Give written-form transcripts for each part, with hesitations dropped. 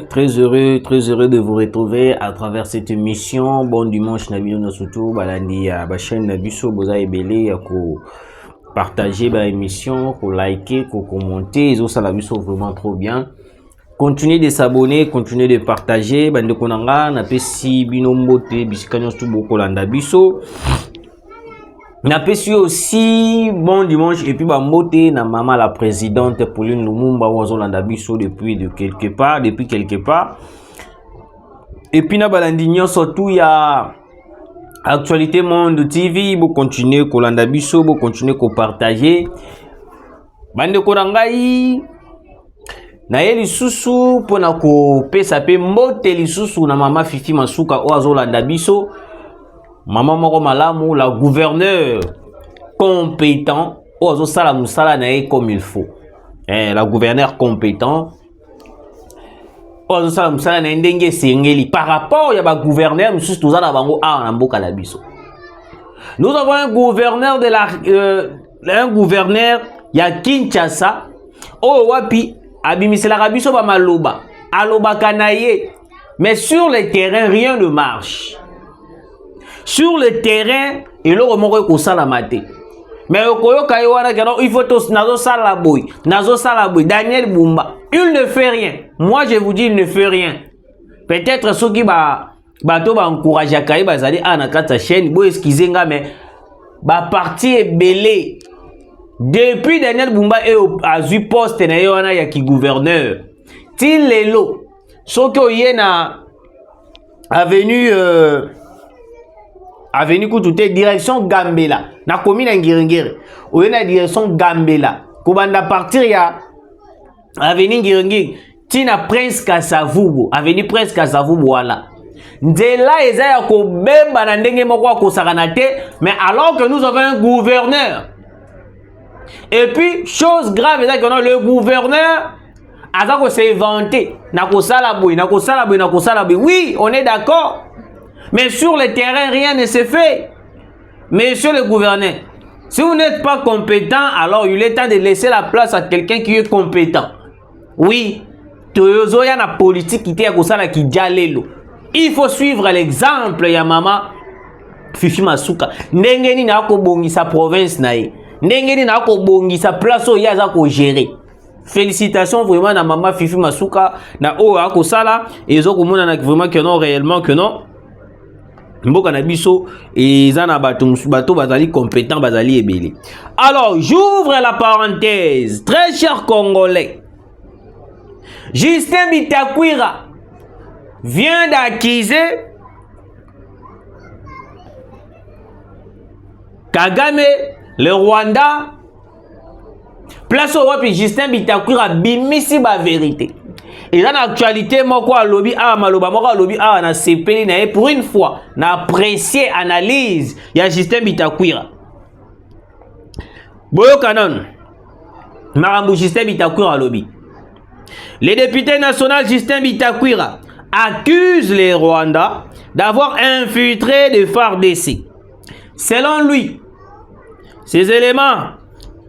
Très heureux de vous retrouver à travers cette émission. Bon dimanche, Nabino Nasutu, Balandi, Bachen Nabiso, Boza Ebele, ko partager l'émission, ko liker, ko commenter. Ils ont ça la biso vraiment trop bien. Continuez de s'abonner, continuez de partager. Bande konanga, na pesi binombote, bisikanyos tu boko landa biso. Na pesi aussi bon dimanche et puis ba moté na maman la présidente Pauline Lumumba wazo landa biso depuis quelque part. Et puis na balandi surtout il y a Actualité Monde TV, bo continuer ko landa biso, bo continuer ko partager. Bande korangai na yeli susu pona ko pesa pe mbote li susu na mama Fifi Masuka wazo landa biso. Maman moko malamu, la gouverneur compétent, ozo sala musala nae comme il faut. La gouverneur compétent, ozo sala musala na ndenge sengeli par rapport ya ba gouverneur mususu tozala bango a na mboka na biso. Nous avons un gouverneur un gouverneur ya Kinshasa, o wapi abimisela biso ba maloba, aloba kanaye, mais sur le terrain rien ne marche. Sur le terrain, il a remonté au salamate. Mais il faut tous nazo salaboy, Daniel Bumba. Il ne fait rien. Moi je vous dis, il ne fait rien. Peut-être ceux qui bateau ba encourager à Kaï bazali à na chaîne, bo excuser nga mais ba parti est belé. Depuis Daniel Bumba a eu poste na yona ya ki gouverneur. Til lelo, ceux qui yena avenue Koutoute, direction Gambela. Na commune Ngirengere. Ou na direction Gambela. Kobanda partir ya avenue Ngirengere. Tina Prince Kasavubu. Avenue Prince Kasavubu wala. Ndela eza ya ko bemba na ndenge moko ko sakanate, mais alors que nous avons un gouverneur. Et puis chose grave c'est que le gouverneur a ko s'est inventé. Na ko sala boy. Oui, on est d'accord. Mais sur le terrain, rien ne se fait. Monsieur le gouverneur, si vous n'êtes pas compétent, alors il est temps de laisser la place à quelqu'un qui est compétent. Oui, toyozoya na politique qui était à qui jalelo. Il faut suivre l'exemple ya mama Fifi Masuka. Ndengeni na ko bongi sa province nae. Ndengeni na ko bongi sa place o yaza ko gérer. Félicitations vraiment na mama Fifi Masuka na o ako sala et zo ko mona na vraiment que non réellement que non. Mboka na biso et zana bato bazali compétent bazali ebele. Alors, j'ouvre la parenthèse. Très chers Congolais, Justin Bitakwira vient d'accuser Kagame, le Rwanda. Place au wapi Justin Bitakwira bimisi ba vérité. Et dans l'actualité, moi, lobby na CPI na pour une fois, na apprécié analyse, il y a Justin Bitakwira. Boyo Kanon, Marambo Justin Bitakwira lobby. Le député national Justin Bitakwira accuse les Rwandais d'avoir infiltré des FARDC. Selon lui, ces éléments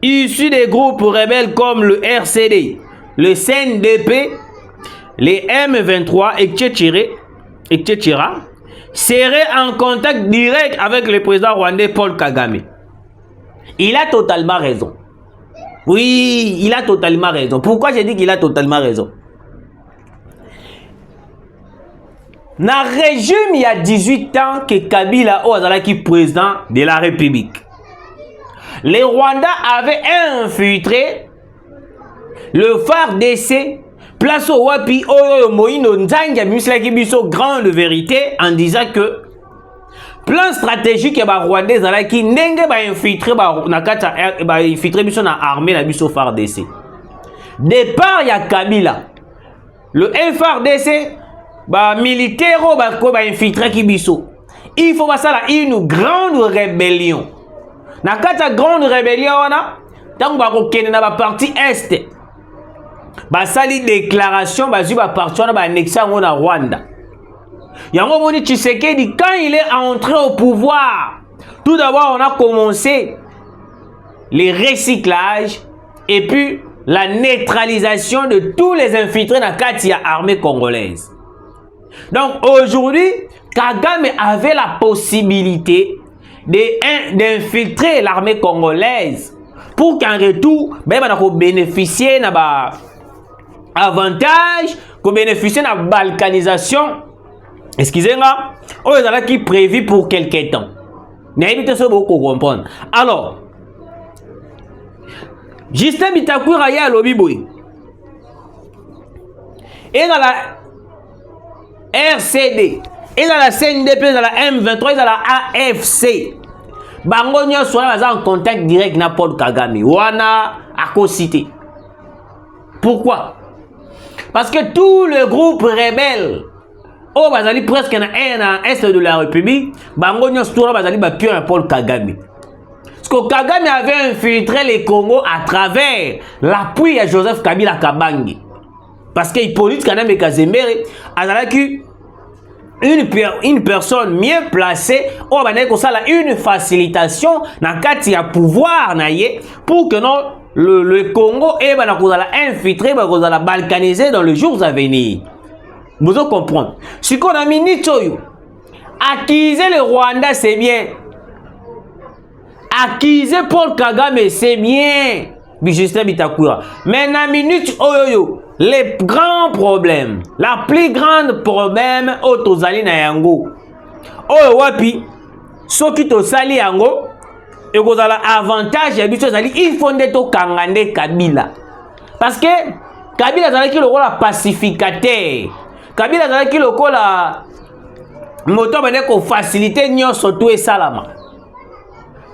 issus des groupes rebelles comme le RCD, le CNDP, les M23 etc. seraient en contact direct avec le président rwandais Paul Kagame. Il a totalement raison. Oui, il a totalement raison. Pourquoi j'ai dit qu'il a totalement raison? Dans le régime, il y a 18 ans que Kabila est président de la République. Les Rwandais avaient infiltré le FARDC. Place au wapi oyo moino nzanga mislaki biso grande vérité en disant que plan stratégique ya ba Rwandais zalaki ndenge ba infiltrer ba nakata ba infiltrer biso na armée na biso FARDC. Départ ya Kabila. Le FARDC ba militaire ba ko ba infiltrer ki biso. Il faut passer là une grande rébellion. Nakata grande rébellion wana tango ba ko kende na ba partie est. Basali déclaration bazu ba parti na ba annexé na Rwanda. Yango moni Tshisekedi quand il est entré au pouvoir, tout d'abord on a commencé les recyclages et puis la neutralisation de tous les infiltrés dans la armée congolaise. Donc aujourd'hui, Kagame avait la possibilité d'infiltrer l'armée congolaise pour qu'en retour, on bénéficie de avantage, qu'on bénéficie de la balkanisation. Excusez-moi, on est qui prévu pour quelques temps. N'hésitez pas à comprendre. Alors, Justin Bitakura ya lobi boy. Et dans la RCD, et dans la CNDP, dans la M23, et dans la AFC. Bango nyonso wana en contact direct na Paul Kagame. Wana à cité. Pourquoi? Parce que tout le groupe rebelle oh bazali presque na est de la République, bango nyonso wana bazali ba pion Paul Kagame. Parce que Kagame avait infiltré les Congo à travers l'appui à Joseph Kabila Kabange. Parce que Hippolyte Kanambe Kazembere azalaki une personne mieux placée oh une facilitation dans le pouvoir pour que non le Congo et infiltrer balkaniser dans les jours à venir. Vous comprenez ce qu'on a mis Nitoyo acquiser le Rwanda c'est bien, acquiser Paul Kagame c'est bien, Justin Bitakura, mais na minute oyoyo les grands problèmes, la plus grande problème au tozali na yango oyo wapi soki tosali yango et kozala avantage ya biso zali il faut ndeto kangande Kabila parce que Kabila zalaki lokola pacificateur, Kabila zalaki lokola moto bane ko faciliter nyonso to esalama.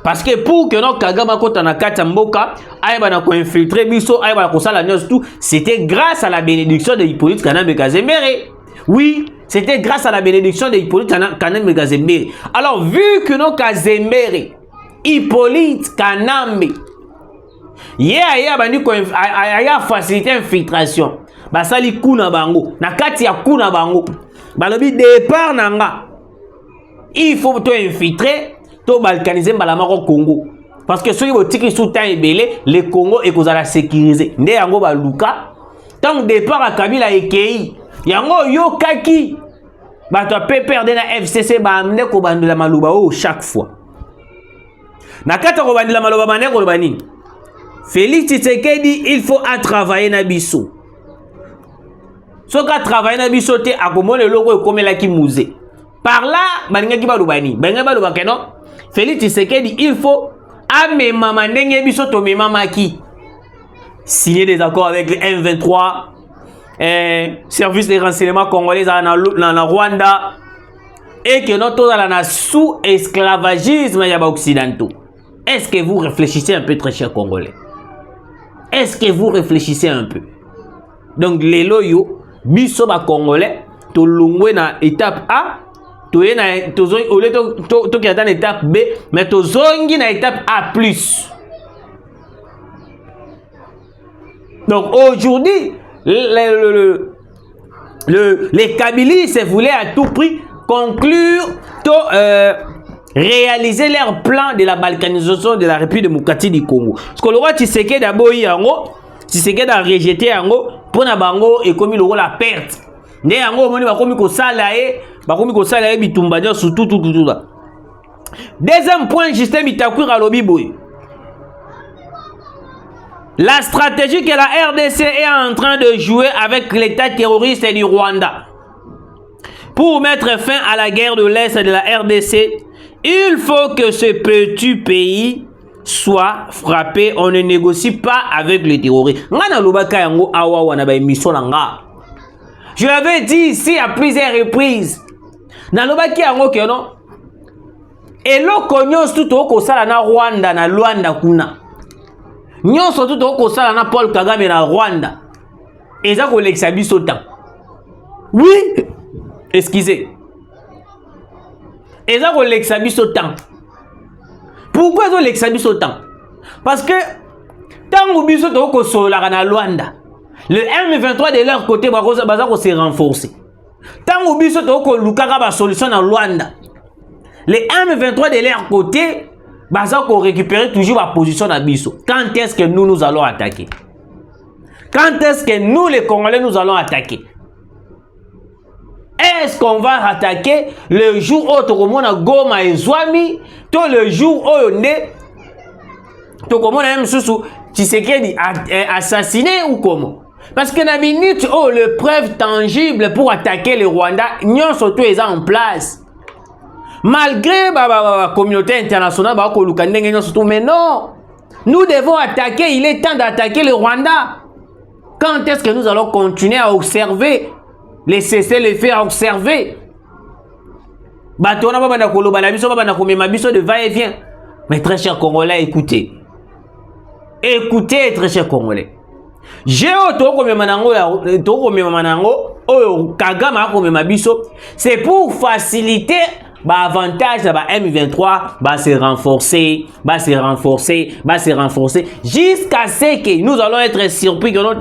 Parce que pour que notre Kagame kota na kati mboka ayeba na ko infiltrer biso ayeba na ko sala nyonso tout, c'était grâce à la bénédiction de Hippolyte Kanambe Kazembere. Oui, c'était grâce à la bénédiction de Hippolyte Kanambe Kazembere. Alors vu que nos Kazembere Hippolyte Kanambe aya bandi ko aya faciliter infiltration basali kuna bango na kati ya kuna bango balobi départ nanga il faut to infiltrer to balkaniser mbalamako Congo parce que ceux qui ont sous temps ebele le Congo et kozala sécurisé nde yango baluka tant départ à Kabila ekei yango yo kaki bato perdre na FCC ba amne ko bandela maluba o chaque fois na kata ko bandela maluba mane ko bani Félix Tshisekedi il faut à travailler na biso soka travailler na biso te akomona loko ekomela ki musée par là baninga ki balubani benga baluba keno Félix Tshisekedi il faut amema mandenge biso to mema maki signer des accords avec le M23 service des renseignements congolais na Rwanda et que notre la sous esclavagisme ya ba occidentaux. Est-ce que vous réfléchissez un peu très cher Congolais? Est-ce que vous réfléchissez un peu? Donc les loyo biso ba Congolais to longwe na étape A to na to au lieu to qui attend étape B mais to zongi na étape A+. Donc aujourd'hui les Kabilistes voulaient à tout prix conclure réaliser leur plan de la balkanisation de la République démocratique du Congo. Parce que le roi Tshisekedi d'abord yango, Tshisekedi a rejeté yango pour na bango et comme il aura la perte. Ne yango moni ba komi ko sala e bitumba nyo surtout tout là. Deuxième point, Justin Bitakura lobi boy. La stratégie que la RDC est en train de jouer avec l'état terroriste du Rwanda pour mettre fin à la guerre de l'Est de la RDC, il faut que ce petit pays soit frappé. On ne négocie pas avec les terroristes. Je l'avais dit ici à plusieurs reprises. Et l'okonyos tout au sala na Rwanda na Luanda kuna. Nyonso tout au sala na Paul Kagame na Rwanda. Et ça ko l'exabi autant. Oui, excusez. Et ça ko l'exabi autant. Pourquoi ça l'exabi autant? Parce que tant ou biso to ko sola na Luanda. Le M23 de leur côté baza ko se renforcer. Tant ou biso to ko lukaka ba solution na Luanda. Les M23 de leur côté, baza ko récupérer toujours la position d'Abisso. Quand est-ce que nous allons attaquer? Quand est-ce que nous, les Congolais, nous allons attaquer? Est-ce qu'on va attaquer le jour où Tokomona Goma et Zouami, tout le jour où on est Tokomona même sous Tshisekedi assassiné ou comment? Parce que dans la minute où le preuve tangible pour attaquer le Rwanda, nous surtout est en place. Malgré la communauté internationale, mais non, nous devons attaquer, il est temps d'attaquer le Rwanda. Quand est-ce que nous allons continuer à observer? Les cesser, les faire observer. De va-et-vient. Mais très chers Congolais, écoutez. Écoutez, très chers Congolais. C'est pour faciliter l'avantage de M23 se renforcer, jusqu'à ce que nous allons être surpris que nous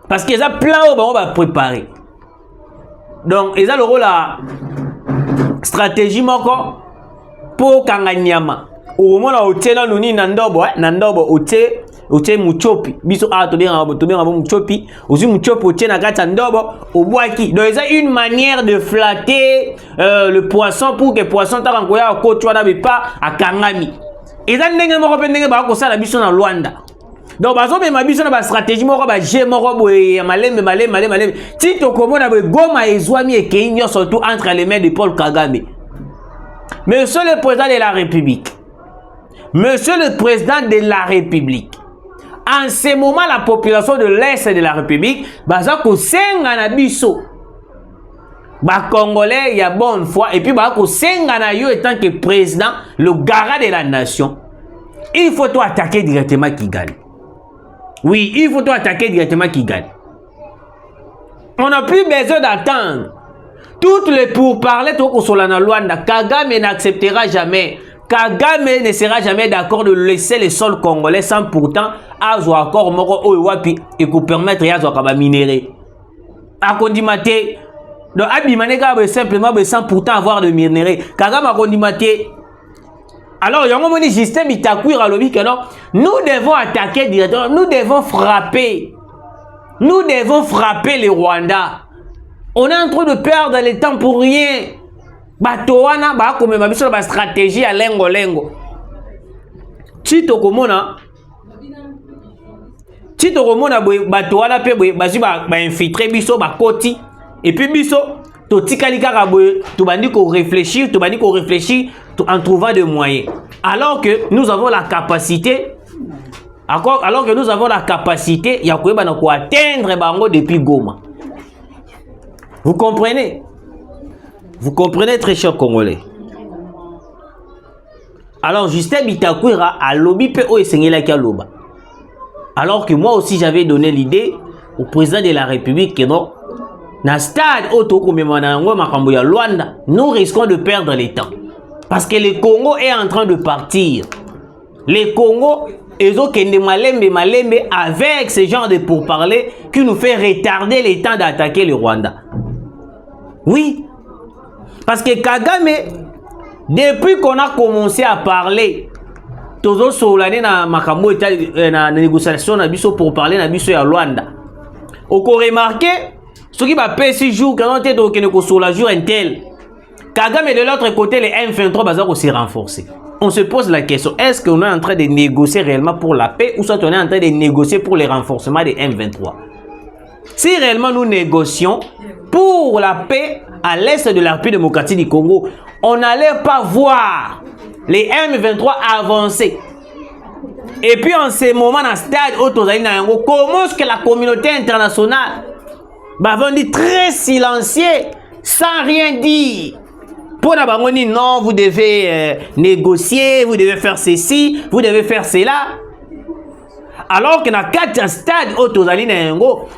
parce qu'ils ont plein on va préparer. Donc, ils ont le rôle la stratégie pour Kanganyama. Au moment où tu es là, nous nandobo, ote muchopi biso a to bien muchopi aussi muchopi ote na kati ndobo obwaki. Donc c'est une manière de flatter le poisson pour que poisson ta kangoya ko twa pas à kangami. Et ça ndenge moko pe ndenge ba ko sala biso na Luanda. Donc bazo be mabiso na ba stratégie moko ba je moko boye malembe ti to komona be Goma et Zouami et Kenya surtout entre les mains de Paul Kagame. Monsieur le président de la République, Monsieur le président de la République, en ce moment, la population de l'Est de la République, bazako senga na biso, ba Congolais, il y a bonne foi, et puis bazako senga na yo étant que président, le garant de la nation, il faut toi attaquer directement Kigali. Oui, il faut toi attaquer directement Kigali. On n'a plus besoin d'attendre. Toutes les pourparlers, tout sur la Luanda, Kagame n'acceptera jamais. Kagame ne sera jamais d'accord de laisser les sols congolais sans pourtant avoir encore moko oiwapi et pour permettre à avoir minérer. A kondimate, donc abimaneka simplement sans pourtant avoir de minerai. Kagame a kondimate. Alors, il y a un moment où Justin Bitakwira lobby que non, nous devons attaquer directement, nous devons frapper. Nous devons frapper les Rwandais. On est en train de perdre le temps pour rien. Batoana ba comme ma biso ba stratégie à lengo. Tito komona batoana pe bazi ba infiltrer biso ba koti et puis biso to tikali kaka boye to bandi ko réfléchir en trouvant des moyens. Alors que nous avons la capacité ya koyeba na ko atteindre bango depuis Goma. Vous comprenez? Vous comprenez, très chers Congolais. Alors, Justin Bitakwira a lobby pe o esengela ki loba. Alors que moi aussi j'avais donné l'idée au président de la République que non, na stade otoko memana ngo makambo ya Luanda, nous risquons de perdre le temps. Parce que le Congo est en train de partir. Le Congo ezokende malembe avec ce genre de pourparlers qui nous fait retarder le temps d'attaquer le Rwanda. Oui. Parce que Kagame, depuis qu'on a commencé à parler, toujours sur l'année na makambo na négociation na biso pour parler na biso ya Luanda. On a remarqué ce qui va passer 6 jours quand on était sur la jour intel. Kagame de l'autre côté les M23 bazar aussi renforcés. On se pose la question, est-ce qu'on est en train de négocier réellement pour la paix ou soit on est en train de négocier pour le renforcement des M23? Si réellement nous négocions pour la paix à l'est de la République démocratique du Congo, on n'allait pas voir les M23 avancer. Et puis en ce moment, dans le stade, comment est-ce que la communauté internationale va dire très silencieux, sans rien dire? Pour la bangonie, non, vous devez négocier, vous devez faire ceci, vous devez faire cela. Alors que dans 4 stades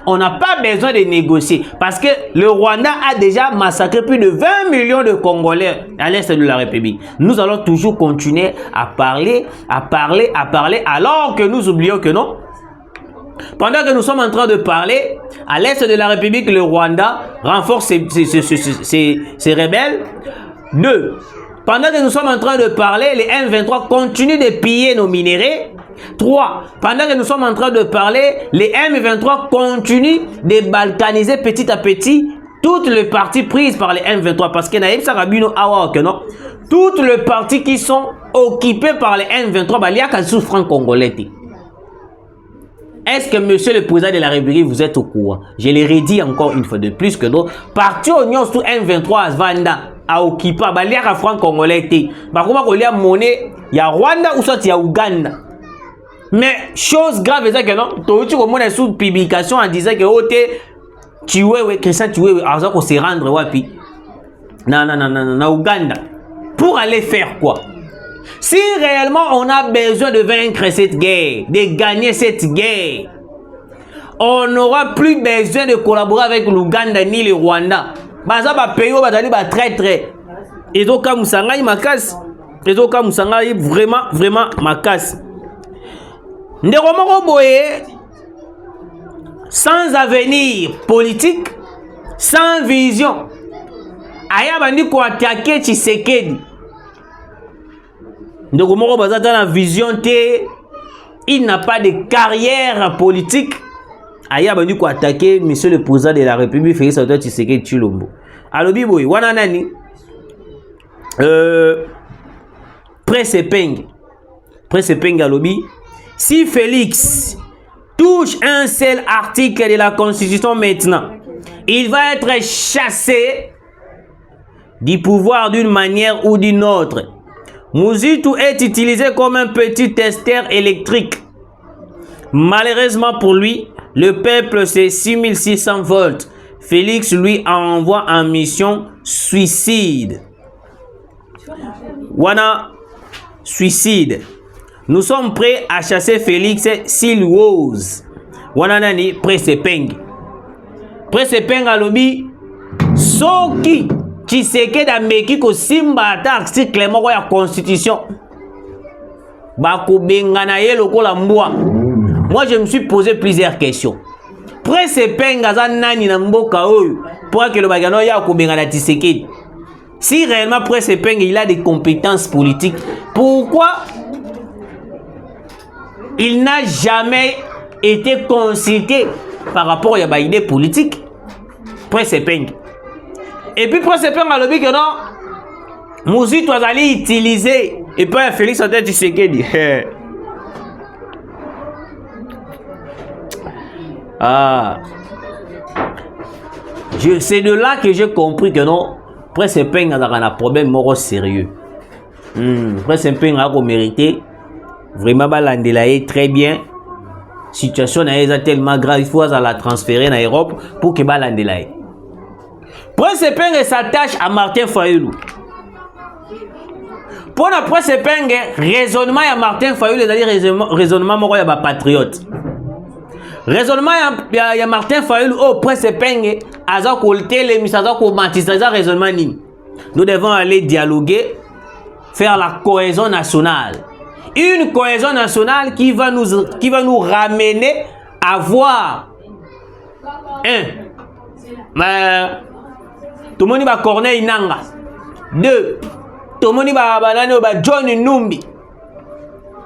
on n'a pas besoin de négocier. Parce que le Rwanda a déjà massacré plus de 20 millions de Congolais à l'est de la République. Nous allons toujours continuer à parler, alors que nous oublions que non. Pendant que nous sommes en train de parler, à l'est de la République, le Rwanda renforce ses rebelles. 2. Pendant que nous sommes en train de parler, les M23 continuent de piller nos minéraux. 3. Pendant que nous sommes en train de parler, les M23 continuent de balkaniser petit à petit toutes les parties prises par les M23. Parce que toutes les parties qui sont occupées par les M23, il y a qu'un souffrant congolais. Est-ce que monsieur le président de la République, vous êtes au courant? Je l'ai redit encore une fois de plus que d'autres. Parti Union sous M23 Vanda a occupé, il y a un franc congolais. Il y a monnaie, il y a Rwanda ou soit il y a Ouganda. Mais chose grave, c'est que non, tu as sous publication en disant que Christian Chiwewe, alors qu'on se rendre wapi? Non, Ouganda. Pour aller faire quoi? Si réellement on a besoin de vaincre cette guerre, de gagner cette guerre, on n'aura plus besoin de collaborer avec l'Ouganda ni le Rwanda. Baza ba pays ba très très. Et donc comme Musangai makas, et donc comme Musangai vraiment makas. Nderomoko boye sans avenir politique, sans vision. Aya bandi ko attaquer Tshisekedi. Nderomoko baza dans la vision té, il n'a pas de carrière politique. Aya bandi ko attaquer monsieur le président de la République Félix Antoine Tshisekedi Tshilombo. Alobi boy wana nani Presse Peng alobi si Félix touche un seul article de la Constitution maintenant, il va être chassé du pouvoir d'une manière ou d'une autre. Mobutu est utilisé comme un petit testeur électrique. Malheureusement pour lui, le peuple c'est 6600 volts. Félix lui envoie en mission suicide. Wana suicide. Nous sommes prêts à chasser Félix s'il ose. Wana nani Presse Peng. Presse Peng alobi soki Tshisekedi ameki ko simba ata article moko ya constitution. Bako bengana ye lokola mbwa. Moi je me suis posé plusieurs questions. Presse Peng aza nani na mboka oyo pour que le bagano ya ko bengana Tshisekedi. Si réellement Presse Peng il a des compétences politiques, pourquoi il n'a jamais été consulté par rapport à l'idée politique? Presse Peng. Et puis Presse Peng a dit que non, Mobutu allait utiliser et puis Félix Antoine Tshisekedi. C'est de là que j'ai compris que non, Presse Peng a un problème moro sérieux. Presse Peng a mérité vraiment balandelaye très bien. Situation est tellement grave, il faut la transférer en Europe pour que balandelaye. Presse Peng s'attache à Martin Fayulu. Pour la Presse Peng, raisonnement à Martin Fayulu, c'est-à-dire raisonnement moro ya ba patriote. Raisonnement ya Martin Fayulu au Presse Peng aza ko télémis aza ko matisa raisonnement ni. Nous devons aller dialoguer, faire la cohésion nationale. Une cohésion nationale qui va nous ramener à voir tout le monde va Corneille Nanga. 2. Tout le monde va John Numbi.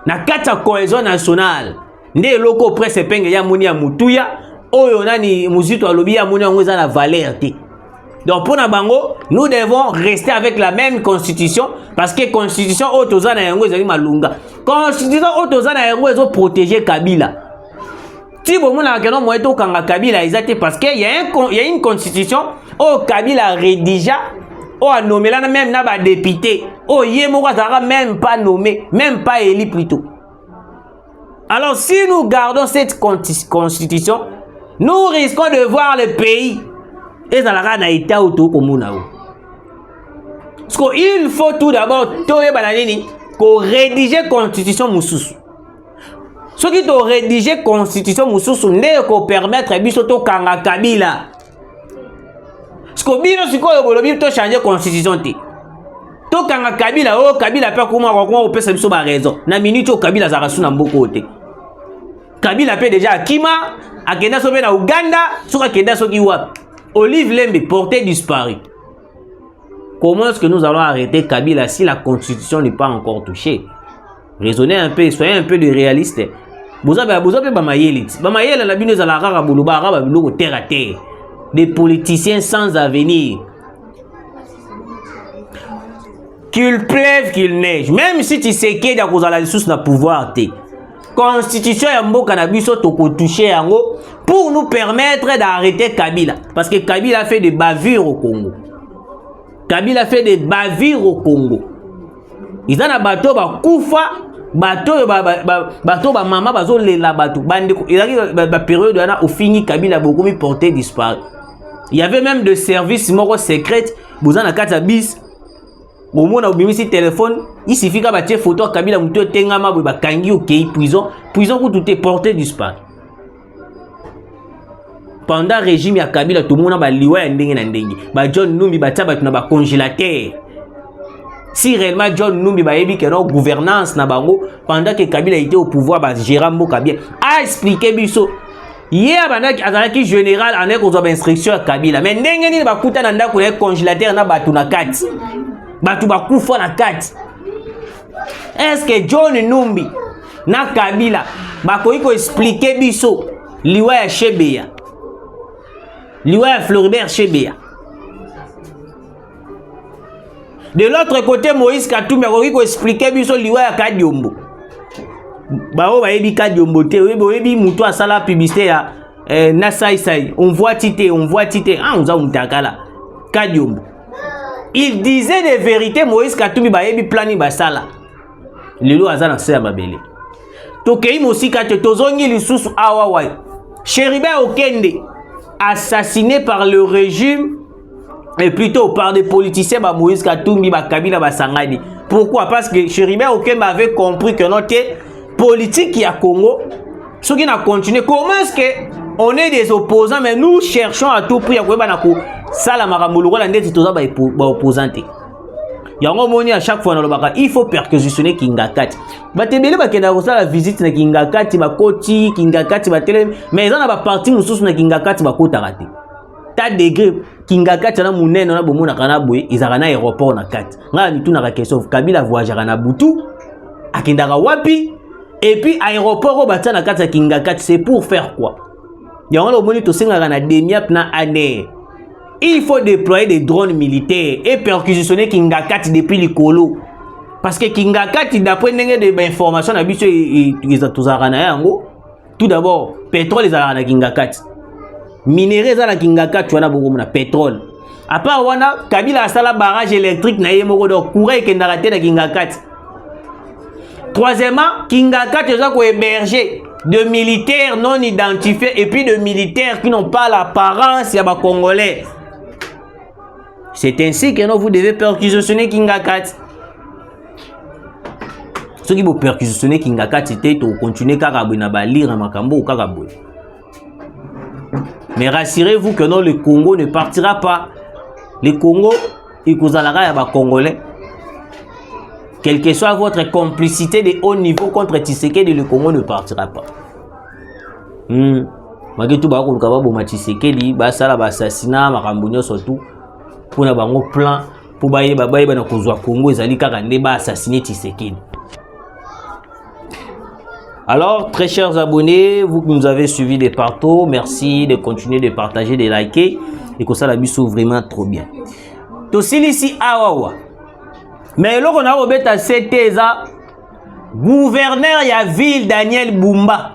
Na kata cohésion nationale. Nde loko Presse Peng ya moni ya mutuya oyo nani Mobutu alobi ya moni ngo za la valeur te. Donc pour Nabango, nous devons rester avec la même constitution parce que constitution otozana yango ezali malunga. Constitution otozana yango ezo protéger Kabila. Si vous voulez que nous moyeto kanga Kabila exacté parce que il y a une constitution au Kabila rédigé au a nommé là même na ba député au yemoko sera même pas nommé, même pas élu plutôt. Alors si nous gardons cette constitution, nous risquons de voir le pays et ça la na état auto komuna o. Parce qu'il faut tout d'abord toye bananini ko rédiger constitution mususu. Ce qui doit rédiger constitution mususu ne ko permettre biso to kanga Kabila. Parce que bino sikoyo bolobi to changer constitution te. To kanga Kabila o Kabila pe kuma ko pesa biso ba raison. Na minute o Kabila za rasu na mboko te. Kabila pe déjà Kima akenda sobe na Uganda, soka kenda soki wapi. Olive Lembe porté disparu. Comment est-ce que nous allons arrêter Kabila si la constitution n'est pas encore touchée? Raisonnez un peu, soyez un peu de réaliste. Vous avez Bamayeli. Bamayeli, la bino zalara buluba, rababiloko terre à terre. Des politiciens sans avenir. Qu'il pleuve, qu'il neige. Même si tu sais qu'il y a des ressources na pouvoir, constitution ya mboka na biso toko toucher yango pour nous permettre d'arrêter Kabila. Parce que Kabila a fait des bavures au Congo. Kabila a fait des bavures au Congo. Ils ont un bateau ba kufa, bateau ba mama bazo lela bateau. Il arrive la période où au fini Kabila beaucoup mis porté disparu. Il y avait même des services moko secrets, vous en a quatre bis. Au moment où bimisi téléphone, il suffit qu'à battre photo Kabila muto tengama ba kangi au kei prison où tout est porté disparu. Pendant le régime ya Kabila tout le monde ba liwa ya ndenge na ndenge. Ba John Numbi ba taba na ba congélateur. Si réellement John Numbi ba yebi que non gouvernance na bango pendant que Kabila était au pouvoir ba gérer mboka bien. A expliqué biso. Hier banaki azalaki général en est aux instructions à Kabila. Mais ndenge ni ba kuta na ndako na congélateur na batu na kati. Batu ba kufa na kati. Est-ce que John Numbi na Kabila ba ko expliquer biso liwa ya Chebeya. Liwa ya Floribert Chebeya. De l'autre côté, Moïse Katumbi a expliqué biso liwa ya Kadiombo. Bao ba yebi Kadiombo te, oyebi muto asala publicité ya na sai. On voit tité. Ah, on a mutakala. Kadiombo. Il disait des vérités, Moïse Katumbi ba yebi plani basala. Lelo azana se ya babele. Tokei mosika te tozongi lisusu awawa. Chéribert Okende assassiné par le régime et plutôt par des politiciens ba Moïse Katumbi ba Kabila ba Sangani. Pourquoi? Parce que Chéribert Okende avait compris que notre politique qui a Congo, ce qui n'a continué. Comment est-ce que on est des opposants mais nous cherchons à tout prix à quoi banako sala makamuluko la ndeti toza ba opposante. Yango moni à chaque fois na lobaka il faut perquisitionner Kingakati. Batebele ba kenda ko sala visite na Kingakati ba koti Kingakati ba tele mais ils ont ba parti mususu na Kingakati ba kota raté. Ta degré Kingakati na munene na bomona kana boye izaka na aéroport na kati. Ngala mitu na question Kabila voyagera na butu akendaka wapi et puis aéroport batana na kati ya Kingakati c'est pour faire quoi? Yango lo moni to sengaka na demiap na année. Il faut déployer des drones militaires et perquisitionner Kingakati depuis le Kolo. Parce que Kingakati, d'après des informations, tout d'abord, pétrole est à Kingakati. Minerais est à Kingakati, on a beaucoup de pétrole. À part, on a Kabila a un barrage électrique, courant et Kingakati. Troisièmement, Kingakati est hébergé de militaires non identifiés et puis de militaires qui n'ont pas l'apparence des Congolais. C'est ainsi que vous devez perquisitionner Kingakati. Ceux qui vont perquisitionner Kingakati, c'était de continuer à lire un makambo ou Karaboui. Mais rassurez-vous que non, le Congo ne partira pas. Le Congo, il vous allera à Congolais. Quelle que soit votre complicité de haut niveau contre Tshisekedi, le Congo ne partira pas. Magetu ba ko kaba bo Tshisekedi, ba sala ba assassinat makambunyo surtout. Pour na bango plan pour baye na kozwa Congo ezali kaka nde ba assassiner Tshisekedi. Alors très chers abonnés, vous qui nous avez suivis de partout, merci de continuer de partager, de liker et que ça la biso vraiment trop bien. To silisi awawa. Mais là on a obeta seteza gouverneur ya ville Daniel Bumba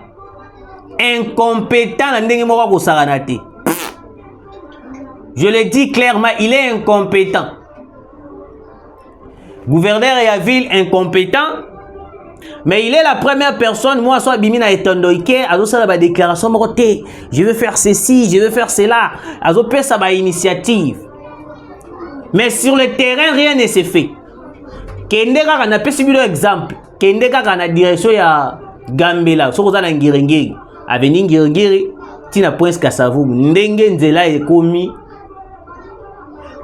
incompétent na ndenge moko ko saranate. Je le dis clairement, il est incompétent. Gouverneur et la ville incompétent. Mais il est la première personne, moi, soit Bimina et Tondoike, à la déclaration, je veux faire ceci, je veux faire cela. À sa initiative. Mais sur le terrain, rien ne s'est fait. Kendeka kana pesi bilo exemple. Kendeka kana direction ya Gambela. So koza na ngirengiri. Avenue ngirengiri, tina Prince Kasavu. Ndenge nzela ekomi.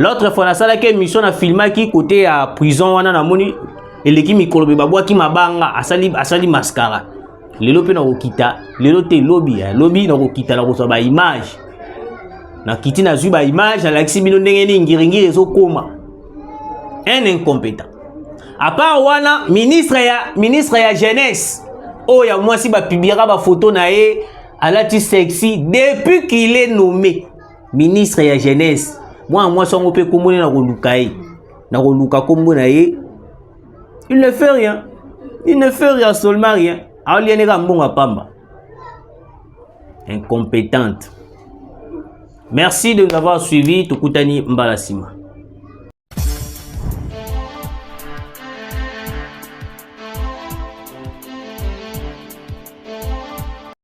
L'autre fois, na sala ke mission na filma ki côté à prison wana na moni eleki mikolo be babwa ki mabanga asali mascara. Lelo pe na kokita, lelo te lobby na kokita na kosa ba image. Na kiti na zui ba image na lakisi bino ndenge ni ngiringiri ezokoma. Un incompétent. À part wana ministre ya jeunesse oh ya moi si ba publiera ba photo na ye alati sexy depuis qu'il est nommé ministre ya jeunesse moi songo pe komone na koluka ye na koluka kombo na ye il ne fait rien, il ne fait rien, seulement rien. Alors il y a un bon pamba incompétente. Merci de nous avoir suivis. Tukutani Mbalasima.